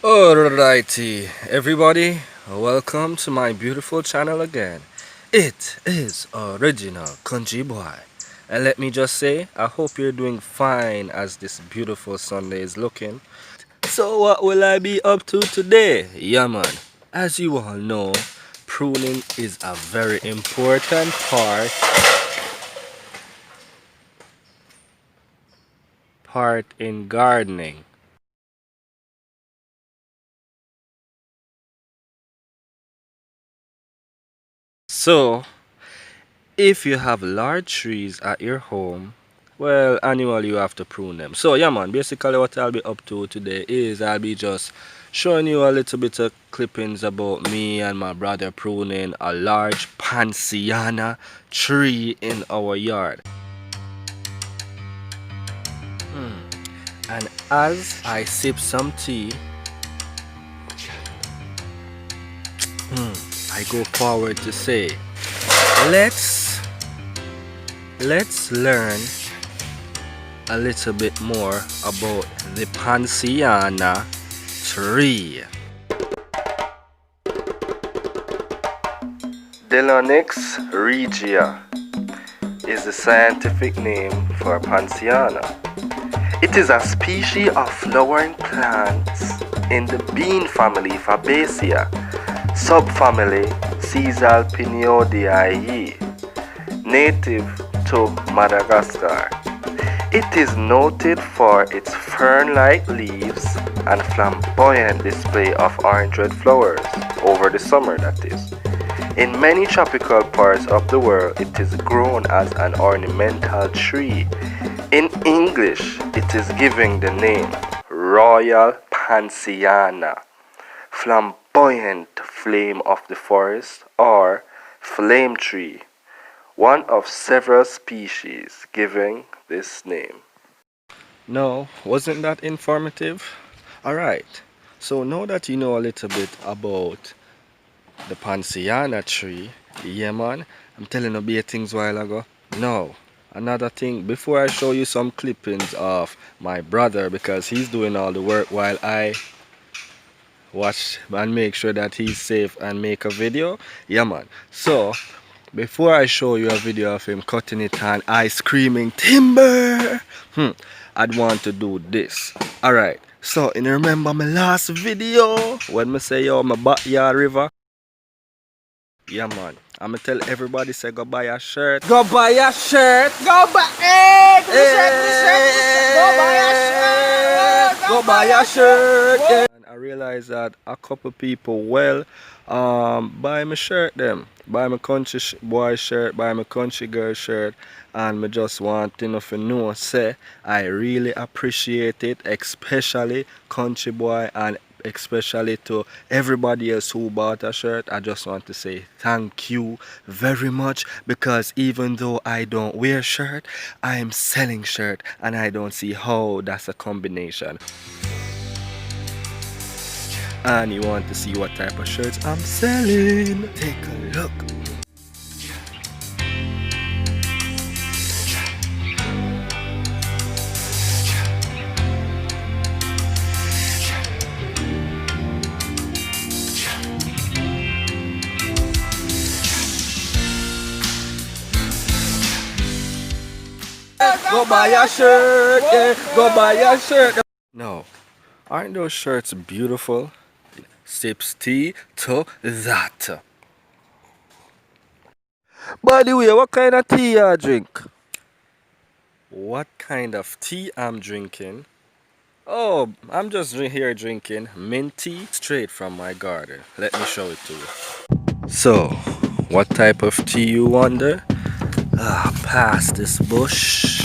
Alrighty, everybody, welcome to my beautiful channel again. It is original Country Boy, and let me just say, I hope you're doing fine as this beautiful Sunday is looking. So, what will I be up to today? Yeah, man, as you all know, pruning is a very important part in gardening. So, if you have large trees at your home, well, annually you have to prune them. So, yeah, man, basically what I'll be up to today is I'll be just showing you a little bit of clippings about me and my brother pruning a large pansiana tree in our yard. And as I sip some tea, I go forward to say, let's let's learn a little bit more about the pansiana tree. Delonix regia is the scientific name for pansiana. It is a species of flowering plants in the bean family Fabaceae, subfamily Caesalpiniodiae, native to Madagascar. It is noted for its fern-like leaves and flamboyant display of orange-red flowers over the summer, that is. In many tropical parts of the world, it is grown as an ornamental tree. In English, it is given the name Royal Pansiana, flamboyant flame of the forest, or flame tree, one of several species giving this name. No, wasn't that informative? Alright, so now that you know a little bit about the pansiana tree, yeah man, I'm telling you be things while ago. No, another thing, before I show you some clippings of my brother, because he's doing all the work while I watch and make sure that he's safe and make a video. Yeah man, so before I show you a video of him cutting it and I screaming timber, I'd want to do this. Alright, so you remember my last video when me say yo my backyard river? Yeah man, I'ma tell everybody say go buy a shirt. Go buy a shirt. Go buy go buy a shirt. Go buy a shirt. Yeah. And I realized that a couple people buy my shirt them. Buy my country boy shirt, buy my country girl shirt, and me just want to know say I really appreciate it, especially country boy and especially to everybody else who bought a shirt. I just want to say thank you very much, because even though I don't wear shirt, I am selling shirt, and I don't see how that's a combination. And you want to see what type of shirts I'm selling? Take a look. Go buy a shirt, yeah. Go buy a shirt. No, aren't those shirts beautiful? Sips tea to that. By the way, what kind of tea you drink? What kind of tea I'm drinking? Oh, I'm just here drinking mint tea straight from my garden. Let me show it to you. So, what type of tea you wonder? Past this bush,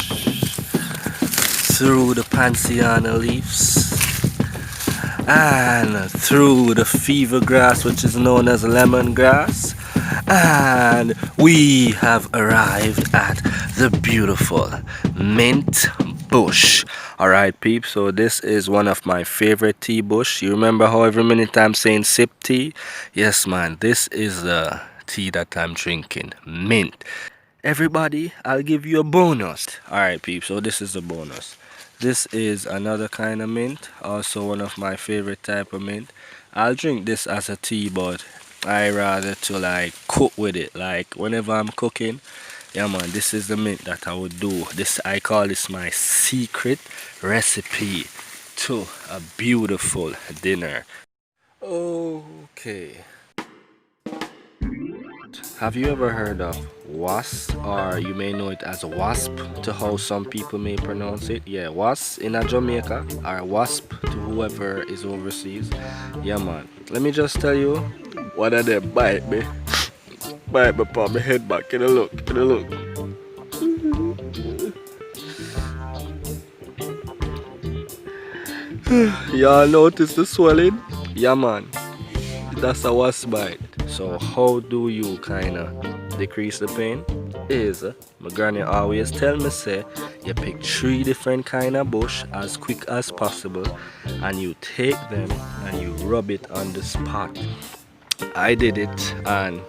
through the pansiana leaves, and through the fever grass, which is known as lemongrass, and we have arrived at the beautiful mint bush. Alright peeps, so this is one of my favorite tea bush. You remember how every minute I'm saying sip tea? Yes man, this is the tea that I'm drinking, mint. Everybody, I'll give you a bonus. Alright, peeps, so this is a bonus. This is another kind of mint, also one of my favorite type of mint. I'll drink this as a tea, but I rather to like cook with it. Like whenever I'm cooking, yeah man, this is the mint that I would do. This, I call this my secret recipe to a beautiful dinner. Okay. Have you ever heard of wasp, or you may know it as wasp to how some people may pronounce it? Yeah, wasp in a Jamaica, or wasp to whoever is overseas. Yeah man, let me just tell you, one of them bite me. Bite me, put my head back, get a look, get a look. Y'all notice the swelling? Yeah man, that's a wasp bite. So how do you kinda decrease the pain? Is my granny always tell me say you pick 3 different kind of bush as quick as possible and you take them and you rub it on the spot. I did it and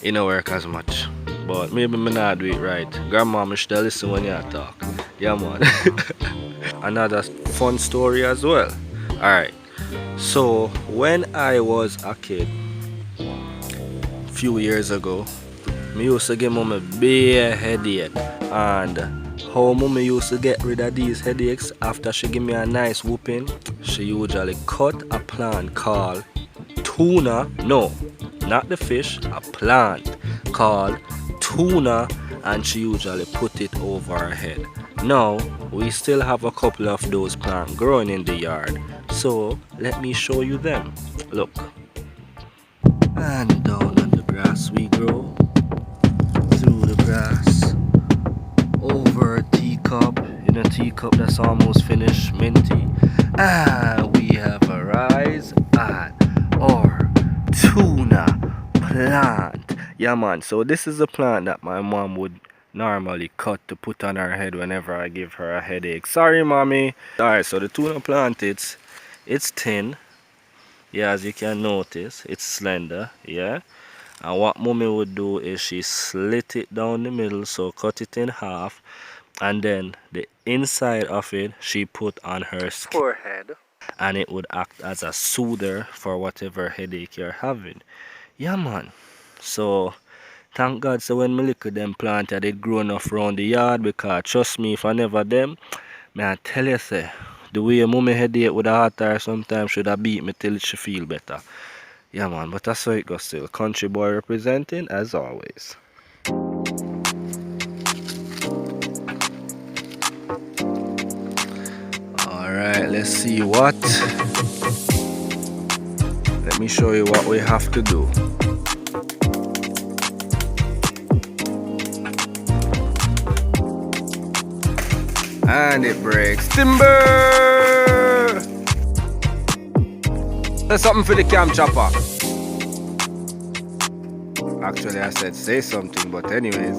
it don't work as much. But maybe me not do it right. Grandma, me should listen when you talk. Yeah man. Another fun story as well. Alright. So when I was a kid, few years ago, me used to give mom a big headache, and how mommy used to get rid of these headaches after she give me a nice whooping, she usually cut a plant called tuna, no, not the fish, a plant called tuna, and she usually put it over her head. Now we still have a couple of those plants growing in the yard, so let me show you them. Look. And down on the grass we grow, through the grass, over a teacup, in a teacup that's almost finished, minty. And we have arrived at our tuna plant. Yeah man, so this is a plant that my mom would normally cut to put on her head whenever I give her a headache. Sorry mommy. Alright, so the tuna plant, it's thin. Yeah, as you can notice, it's slender, yeah. And what mommy would do is she slit it down the middle, so cut it in half, and then the inside of it she put on her forehead, and it would act as a soother for whatever headache you're having. Yeah man. So thank God, so when me look at them plant, they grow enough around the yard, because trust me, if I never them, man, I tell you say, the way mommy headache with a hot tire sometimes should have beat me till she feel better. Yeah man, but that's how it goes still. Country boy representing as always. Alright, let's see what. Let me show you what we have to do. And it breaks. Timber! There's something for the cam chopper. Actually, I said say something, but anyways.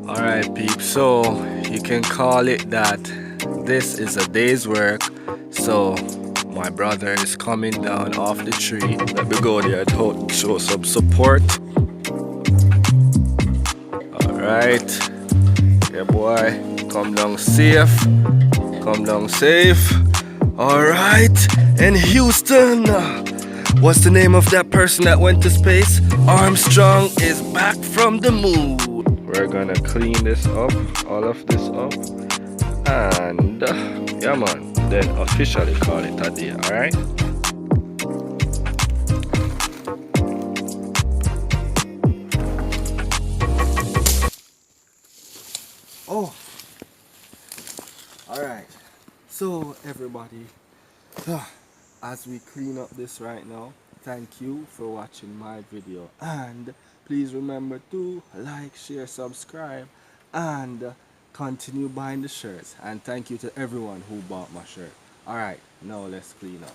Alright, peeps, so you can call it that this is a day's work. So my brother is coming down off the tree. Let me go there and show some support. Alright. Yeah boy, come down safe. Come down safe. Alright, in Houston, what's the name of that person that went to space? Armstrong is back from the moon. We're gonna clean this up, all of this up, and yeah man, then officially call it a day, alright? Oh, alright, so everybody, as we clean up this right now, thank you for watching my video, and please remember to like, share, subscribe, and continue buying the shirts. And thank you to everyone who bought my shirt. Alright, now let's clean up.